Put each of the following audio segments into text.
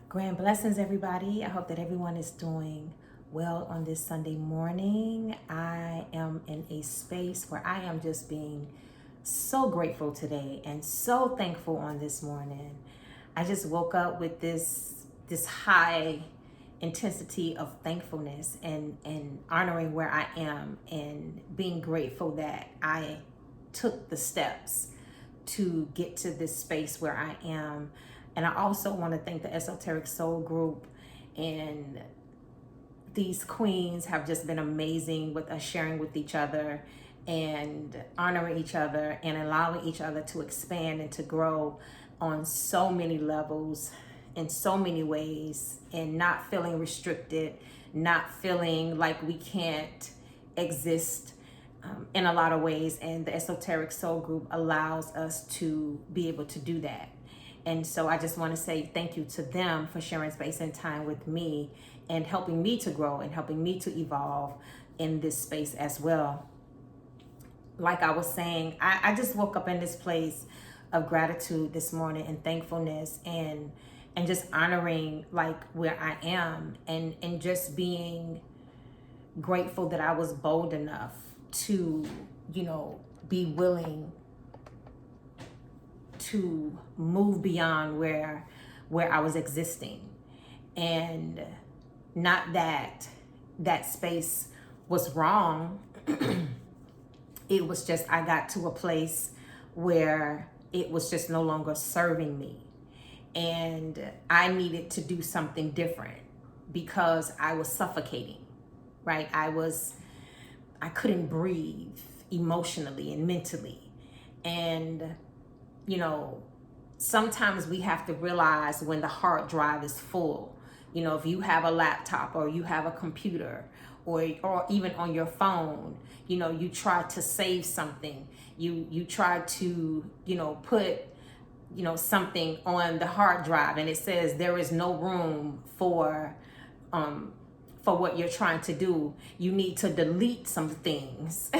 Grand blessings, everybody. I hope that everyone is doing well on this Sunday morning. I am in a space where I am just being so grateful today and so thankful on this morning. I just woke up with this high intensity of thankfulness and honoring where I am and being grateful that I took the steps to get to this space where I am. And I also want to thank the Esoteric Soul Group, and these queens have just been amazing with us sharing with each other and honoring each other and allowing each other to expand and to grow on so many levels in so many ways, and not feeling restricted, not feeling like we can't exist in a lot of ways. And the Esoteric Soul Group allows us to be able to do that. And so I just want to say thank you to them for sharing space and time with me and helping me to grow and helping me to evolve in this space as well. Like I was saying, I just woke up in this place of gratitude this morning and thankfulness and just honoring like where I am and just being grateful that I was bold enough to, be willing to move beyond where I was existing. And not that that space was wrong. It was just I got to a place where it was just no longer serving me. And I needed to do something different because I was suffocating, right? I couldn't breathe emotionally and mentally. And sometimes we have to realize when the hard drive is full. If you have a laptop or you have a computer or even on your phone, you try to save something. You try to, put, something on the hard drive and it says there is no room for what you're trying to do. You need to delete some things,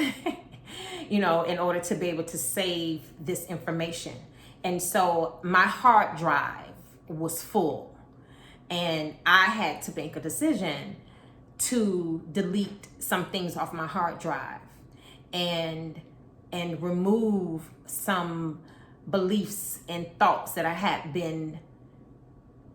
in order to be able to save this information. And so my hard drive was full and I had to make a decision to delete some things off my hard drive and remove some beliefs and thoughts that I had been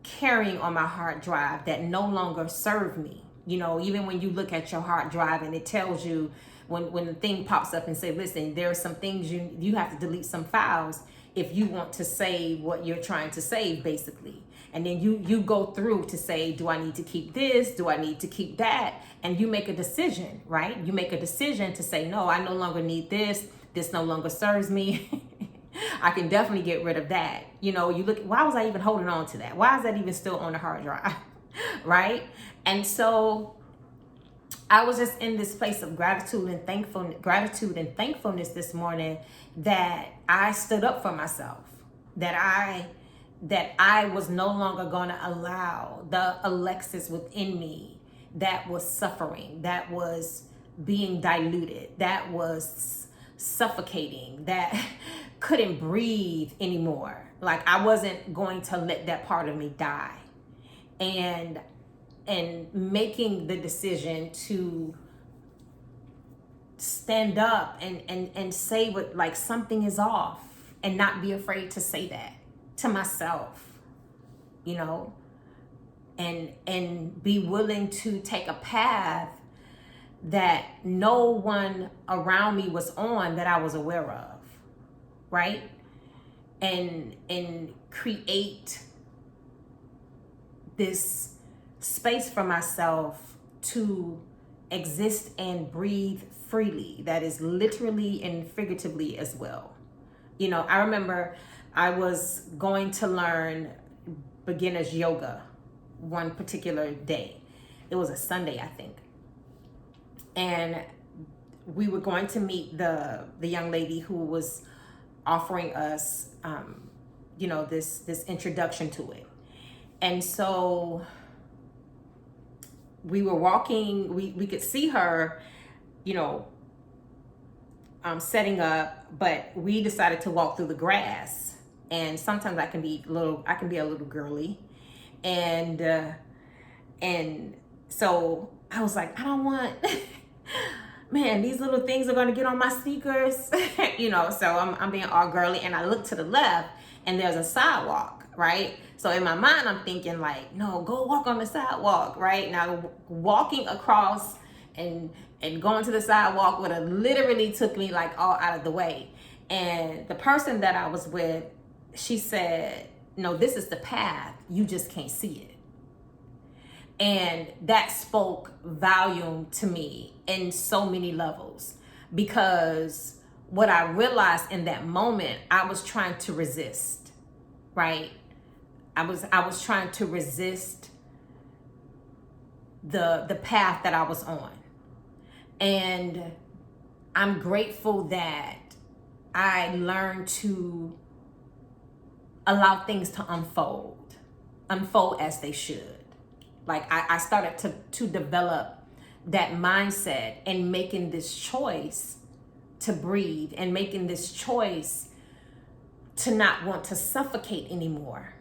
carrying on my hard drive that no longer serve me. Even when you look at your hard drive and it tells you when the thing pops up and say, listen, there are some things you have to delete some files if you want to save what you're trying to save, basically. And then you go through to say, do I need to keep this? Do I need to keep that? And you make a decision, right? You make a decision to say, no, I no longer need this. This no longer serves me. I can definitely get rid of that. You look, why was I even holding on to that? Why is that even still on the hard drive? Right? And so I was just in this place of gratitude and thankfulness this morning that I stood up for myself, that I was no longer going to allow the Alexis within me that was suffering, that was being diluted, that was suffocating, that couldn't breathe anymore. Like I wasn't going to let that part of me die. And making the decision to stand up and say what, like, something is off, and not be afraid to say that to myself, and be willing to take a path that no one around me was on that I was aware of, right? And create this space for myself to exist and breathe freely, that is literally and figuratively as well. I remember I was going to learn beginner's yoga one particular day. It was a Sunday, I think. And we were going to meet the young lady who was offering us, this introduction to it. And so we were walking, we could see her, setting up, but we decided to walk through the grass. And sometimes I can be a little girly. And and so I was like, I don't want, man, these little things are gonna get on my sneakers, so I'm being all girly, and I look to the left and there's a sidewalk, right? So in my mind, I'm thinking like, no, go walk on the sidewalk, right? Now walking across and going to the sidewalk would have literally took me like all out of the way. And the person that I was with, she said, no, this is the path, you just can't see it. And that spoke volume to me in so many levels, because what I realized in that moment, I was trying to resist, right? I was trying to resist the path that I was on. And I'm grateful that I learned to allow things to unfold as they should. Like I started to develop that mindset, and making this choice to breathe, and making this choice to not want to suffocate anymore.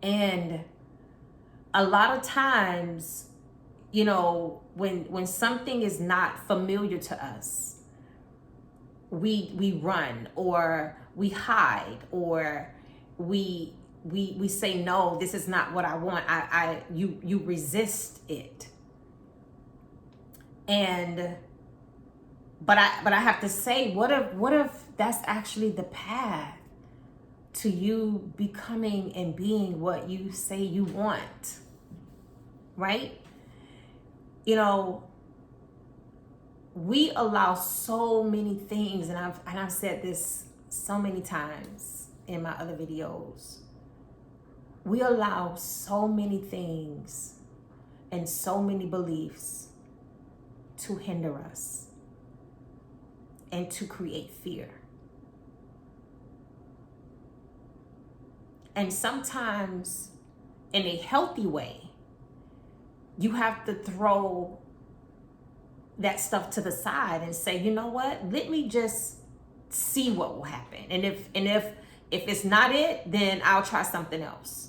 And a lot of times, when something is not familiar to us, we run, or we hide, or we say, no, this is not what I want. You resist it. And but I have to say, what if that's actually the path to you becoming and being what you say you want, right? We allow so many things, and I've said this so many times in my other videos. We allow so many things and so many beliefs to hinder us and to create fear. And sometimes, in a healthy way, you have to throw that stuff to the side and say, you know what? Let me just see what will happen. And if it's not it, then I'll try something else.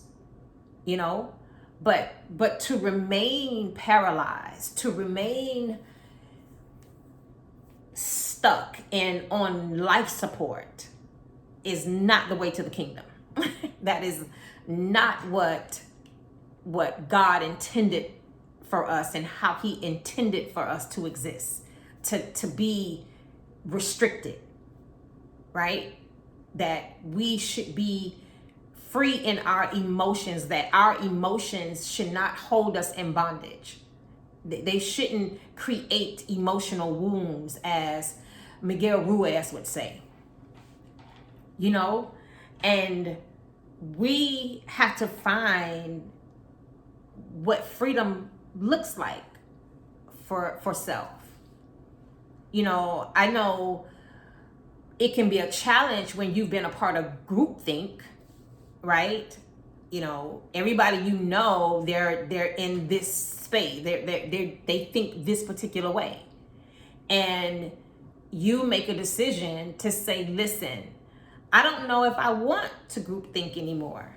But to remain paralyzed, to remain stuck and on life support is not the way to the kingdom. That is not what God intended for us, and how he intended for us to exist, to be restricted, right? That we should be free in our emotions, that our emotions should not hold us in bondage. They shouldn't create emotional wounds, as Miguel Ruiz would say, and we have to find what freedom looks like for self. I know it can be a challenge when you've been a part of groupthink, right? Everybody they're in this space. They think this particular way, and you make a decision to say, listen, I don't know if I want to groupthink anymore,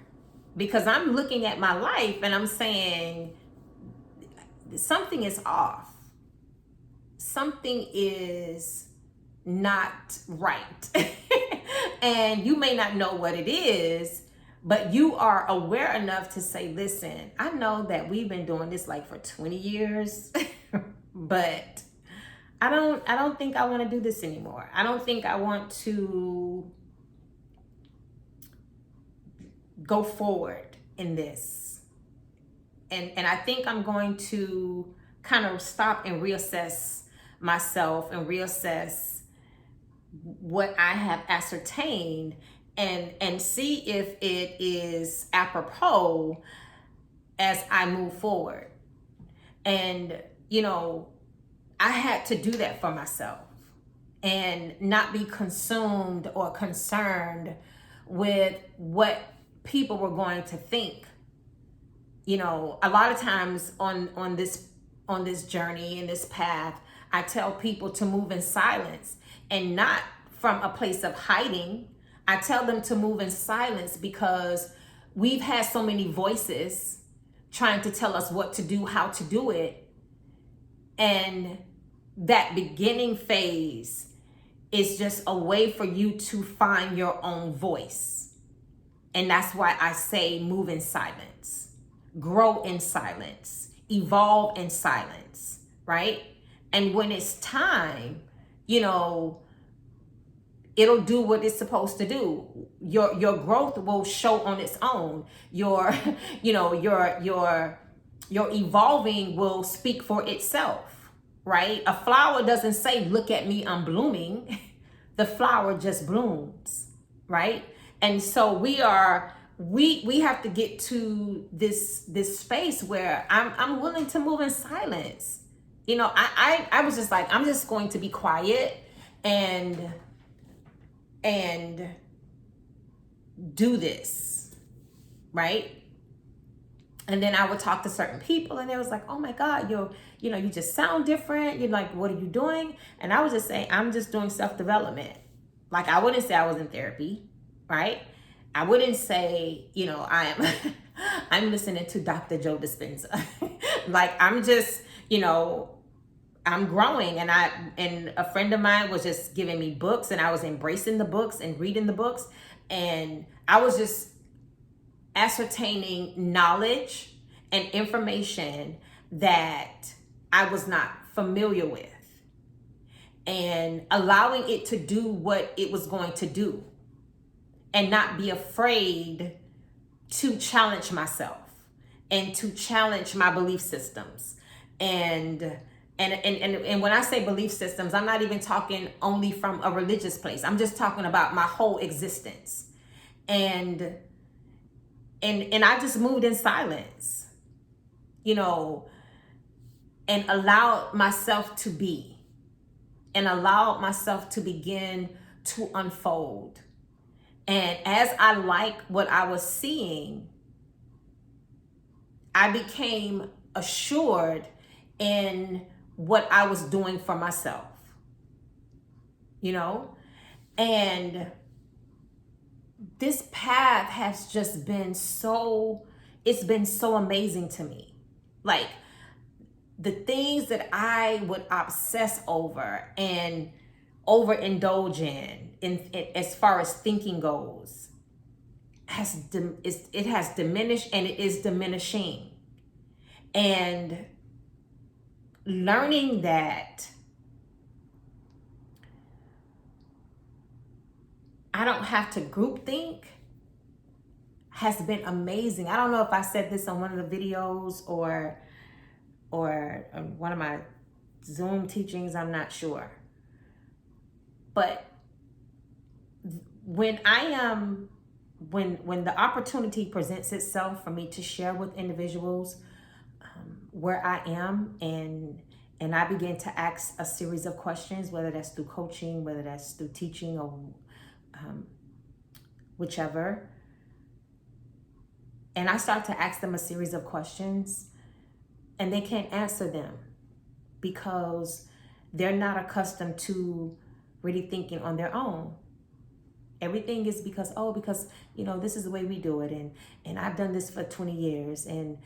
because I'm looking at my life and I'm saying something is off. Something is not right. And you may not know what it is, but you are aware enough to say, listen, I know that we've been doing this like for 20 years, but I don't think I want to do this anymore. I don't think I want to go forward in this. And I think I'm going to kind of stop and reassess myself and reassess what I have ascertained, and see if it is apropos as I move forward. And, I had to do that for myself, and not be consumed or concerned with what people were going to think. A lot of times on this journey, in this path, I tell people to move in silence, and not from a place of hiding. I tell them to move in silence because we've had so many voices trying to tell us what to do, how to do it. And that beginning phase is just a way for you to find your own voice. And that's why I say move in silence, grow in silence, evolve in silence, right? And when it's time, you know, it'll do what it's supposed to do. Your growth will show on its own. Your evolving will speak for itself, right? A flower doesn't say, look at me, I'm blooming. The flower just blooms, right? And so we have to get to this space where I'm willing to move in silence. You know, I was just like, I'm just going to be quiet and do this, right? And then I would talk to certain people and they was like, oh my God, you just sound different. You're like, what are you doing? And I was just saying, I'm just doing self-development. Like, I wouldn't say I was in therapy, right? I wouldn't say, I'm listening to Dr. Joe Dispenza. Like, I'm just, I'm growing, and a friend of mine was just giving me books, and I was embracing the books and reading the books, and I was just ascertaining knowledge and information that I was not familiar with, and allowing it to do what it was going to do, and not be afraid to challenge myself and to challenge my belief systems. And when I say belief systems, I'm not even talking only from a religious place. I'm just talking about my whole existence. And I just moved in silence, and allowed myself to be, and allowed myself to begin to unfold. And as I liked what I was seeing, I became assured in what I was doing for myself, and this path has just been it's been so amazing to me. Like, the things that I would obsess over and overindulge in as far as thinking goes, it has diminished, and it is diminishing. And learning that I don't have to group think has been amazing. I don't know if I said this on one of the videos or one of my Zoom teachings, I'm not sure. But when the opportunity presents itself for me to share with individuals where I am, and I begin to ask a series of questions, whether that's through coaching, whether that's through teaching, or whichever, and I start to ask them a series of questions, and they can't answer them because they're not accustomed to really thinking on their own. Everything is because this is the way we do it, and I've done this for 20 years, and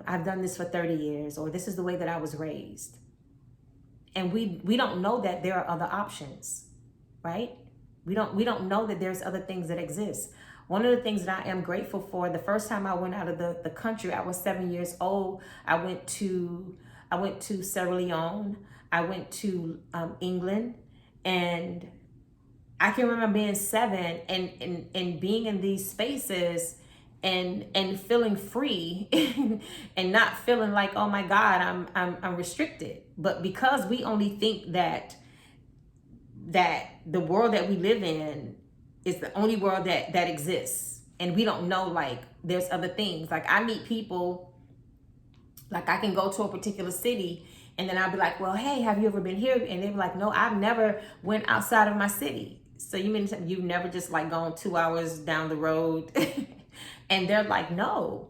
I've done this for 30 years, or this is the way that I was raised. And we don't know that there are other options, right? We don't know that there's other things that exist. One of the things that I am grateful for, the first time I went out of the country, I was 7 years old. I went to Sierra Leone. I went to England, and I can remember being 7 and being in these spaces and feeling free and not feeling like, oh my God, I'm restricted. But because we only think that the world that we live in is the only world that exists, and we don't know, like, there's other things. Like, I meet people, like, I can go to a particular city, and then I'll be like, well, hey, have you ever been here? And they're like, no, I've never went outside of my city. So you mean you've never just like gone 2 hours down the road? And they're like, no.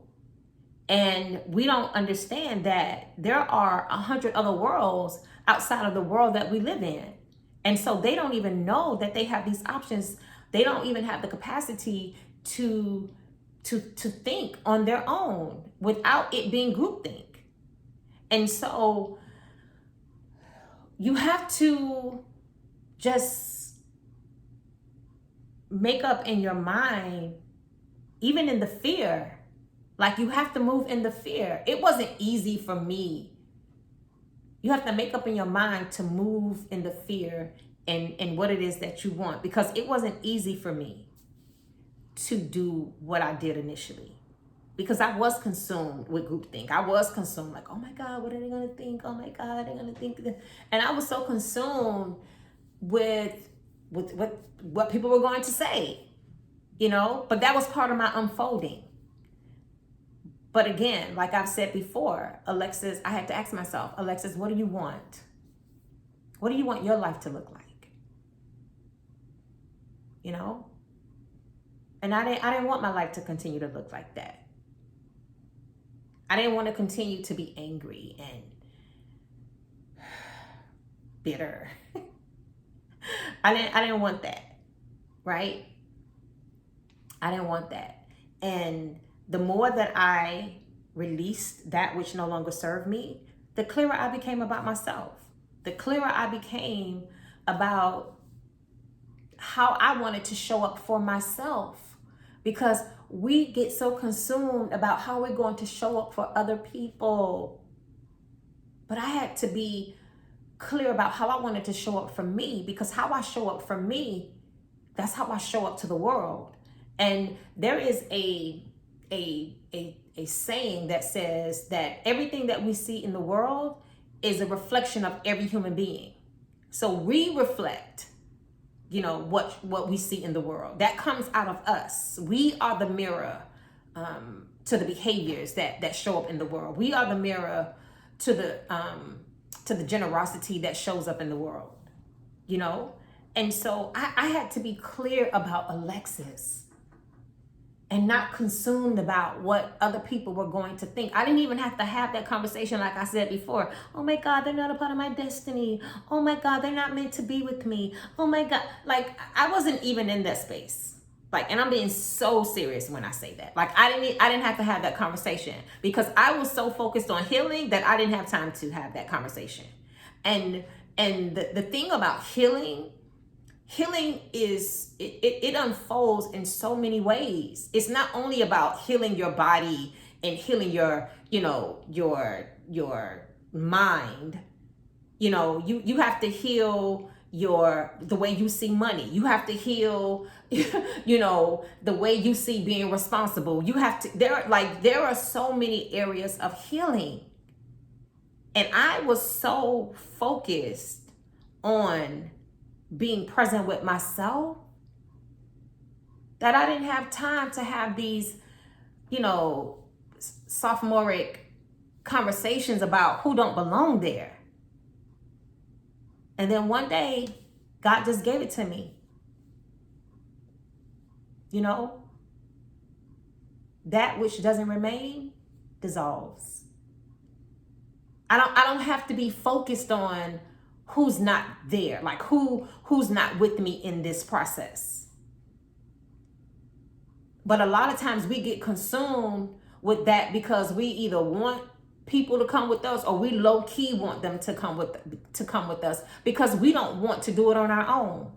And we don't understand that there are 100 other worlds outside of the world that we live in. And so they don't even know that they have these options. They don't even have the capacity to to think on their own without it being groupthink. And so you have to just make up in your mind, even in the fear, like you have to move in the fear. It wasn't easy for me. You have to make up in your mind to move in the fear and what it is that you want, because it wasn't easy for me to do what I did initially, because I was consumed with groupthink. I was consumed like, oh my God, what are they going to think? Oh my God, they're going to think this. And I was so consumed with what people were going to say, but that was part of my unfolding. But again, like I've said before, Alexis, I had to ask myself, Alexis, what do you want? What do you want your life to look like? And I didn't want my life to continue to look like that. I didn't want to continue to be angry and bitter. I didn't want that, right? I didn't want that. And the more that I released that which no longer served me, the clearer I became about myself. The clearer I became about how I wanted to show up for myself. Because we get so consumed about how we're going to show up for other people. But I had to be clear about how I wanted to show up for me, because how I show up for me, that's how I show up to the world. And there is a saying that says that everything that we see in the world is a reflection of every human being. So we reflect, what we see in the world. That comes out of us. We are the mirror to the behaviors that show up in the world. We are the mirror to the generosity that shows up in the world, And so I had to be clear about Alexis and not consumed about what other people were going to think. I didn't even have to have that conversation, like I said before. Oh my God, they're not a part of my destiny. Oh my God, they're not meant to be with me. Oh my God. Like, I wasn't even in that space. Like, and I'm being so serious when I say that. Like, I didn't have to have that conversation, because I was so focused on healing that I didn't have time to have that conversation. And the thing about healing is, it unfolds in so many ways. It's not only about healing your body and healing your mind. You have to heal the way you see money. You have to heal, the way you see being responsible. You have to, there are so many areas of healing. And I was so focused on being present with myself that I didn't have time to have these, sophomoric conversations about who don't belong there. And then one day, God just gave it to me. That which doesn't remain dissolves. I don't have to be focused on who's not there, like who's not with me in this process. But a lot of times we get consumed with that because we either want people to come with us, or we low-key want them to come with us because we don't want to do it on our own.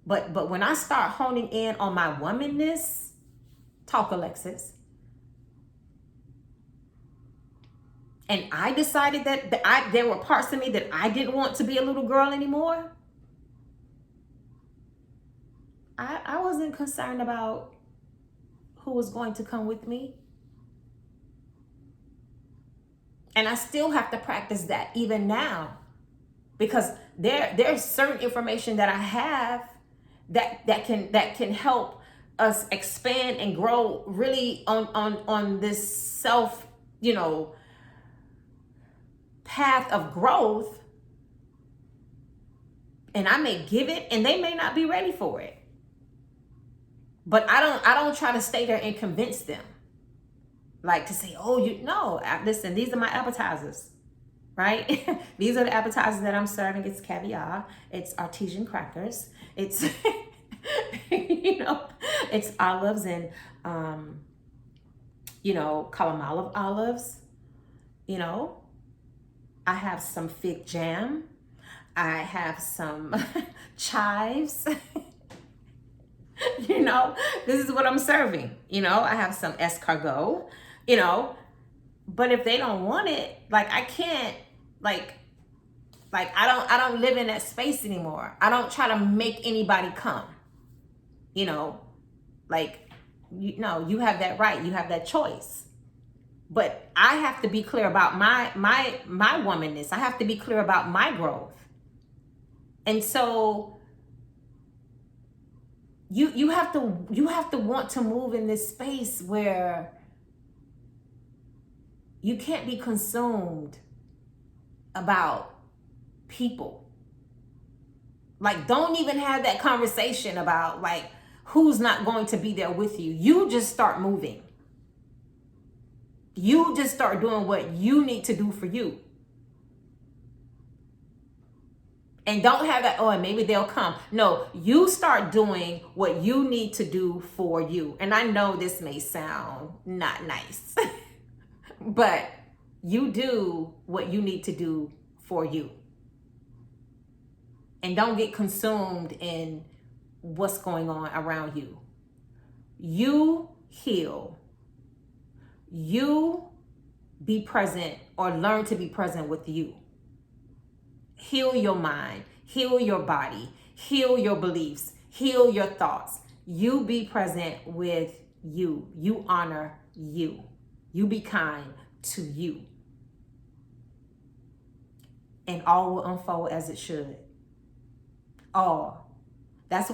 But when I start honing in on my womanness, talk, Alexis, and I decided that there were parts of me that I didn't want to be a little girl anymore, I wasn't concerned about who was going to come with me. And I still have to practice that even now, because there's certain information that I have that can help us expand and grow really on this self, path of growth. And I may give it and they may not be ready for it. But I don't try to stay there and convince them. Like to say, listen, these are my appetizers, right? These are the appetizers that I'm serving. It's caviar. It's artesian crackers. It's You know, it's olives and, Kalamata olives. You know, I have some fig jam. I have some chives. This is what I'm serving. I have some escargot, you know, but if they don't want it, like I can't, I don't live in that space anymore. I don't try to make anybody come, you know, like, you have that right. You have that choice. But I have to be clear about my womanness. I have to be clear about my growth. And so you have to want to move in this space where you can't be consumed about people. Like, don't even have that conversation about like who's not going to be there with you. You just start moving. You just start doing what you need to do for you. And don't have that, oh, maybe they'll come. No, you start doing what you need to do for you. And I know this may sound not nice, but you do what you need to do for you. And don't get consumed in what's going on around you. You heal. You be present, or learn to be present with you. Heal your mind, heal your body, heal your beliefs, heal your thoughts. You be present with you. You honor you. You be kind to you. And all will unfold as it should. All. That's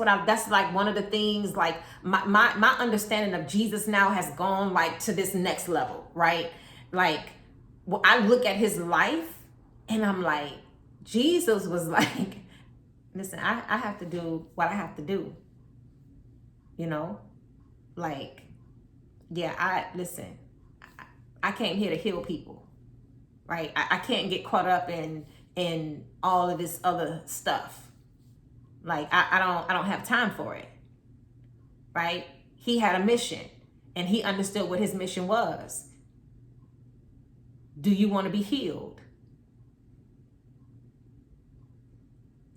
like one of the things, like my understanding of Jesus now has gone like to this next level, right? Like, I look at his life and I'm like, Jesus was like, listen, I have to do what I have to do. Like, yeah, I came here to heal people, right? I can't get caught up in all of this other stuff. Like, I don't have time for it, right? He had a mission and he understood what his mission was. Do you want to be healed?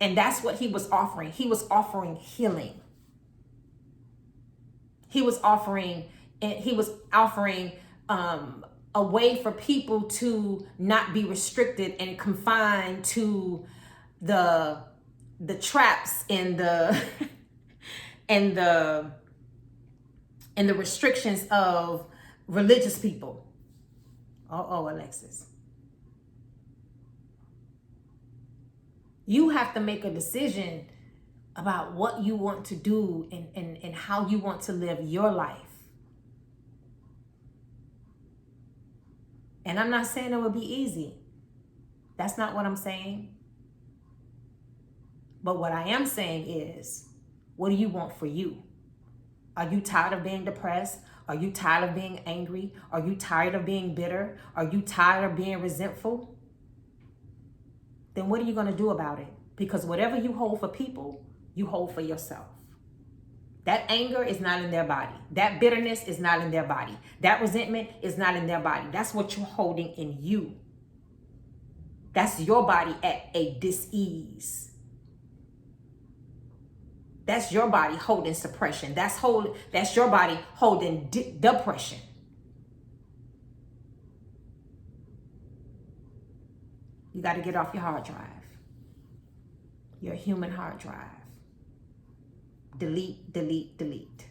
And that's what he was offering. He was offering healing. He was offering a way for people to not be restricted and confined to the traps and the and the restrictions of religious people. Oh, Alexis. You have to make a decision about what you want to do and how you want to live your life. And I'm not saying it will be easy. That's not what I'm saying. But what I am saying is, what do you want for you? Are you tired of being depressed? Are you tired of being angry? Are you tired of being bitter? Are you tired of being resentful? Then what are you going to do about it? Because whatever you hold for people, you hold for yourself. That anger is not in their body. That bitterness is not in their body. That resentment is not in their body. That's what you're holding in you. That's your body at a dis-ease. That's your body holding suppression. That's your body holding depression. You got to get off your hard drive. Your human hard drive. Delete, delete, delete.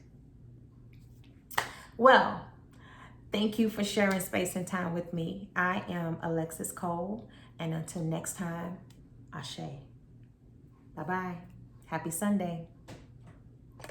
Well, thank you for sharing space and time with me. I am Alexis Cole. And until next time, Ashe. Bye-bye. Happy Sunday.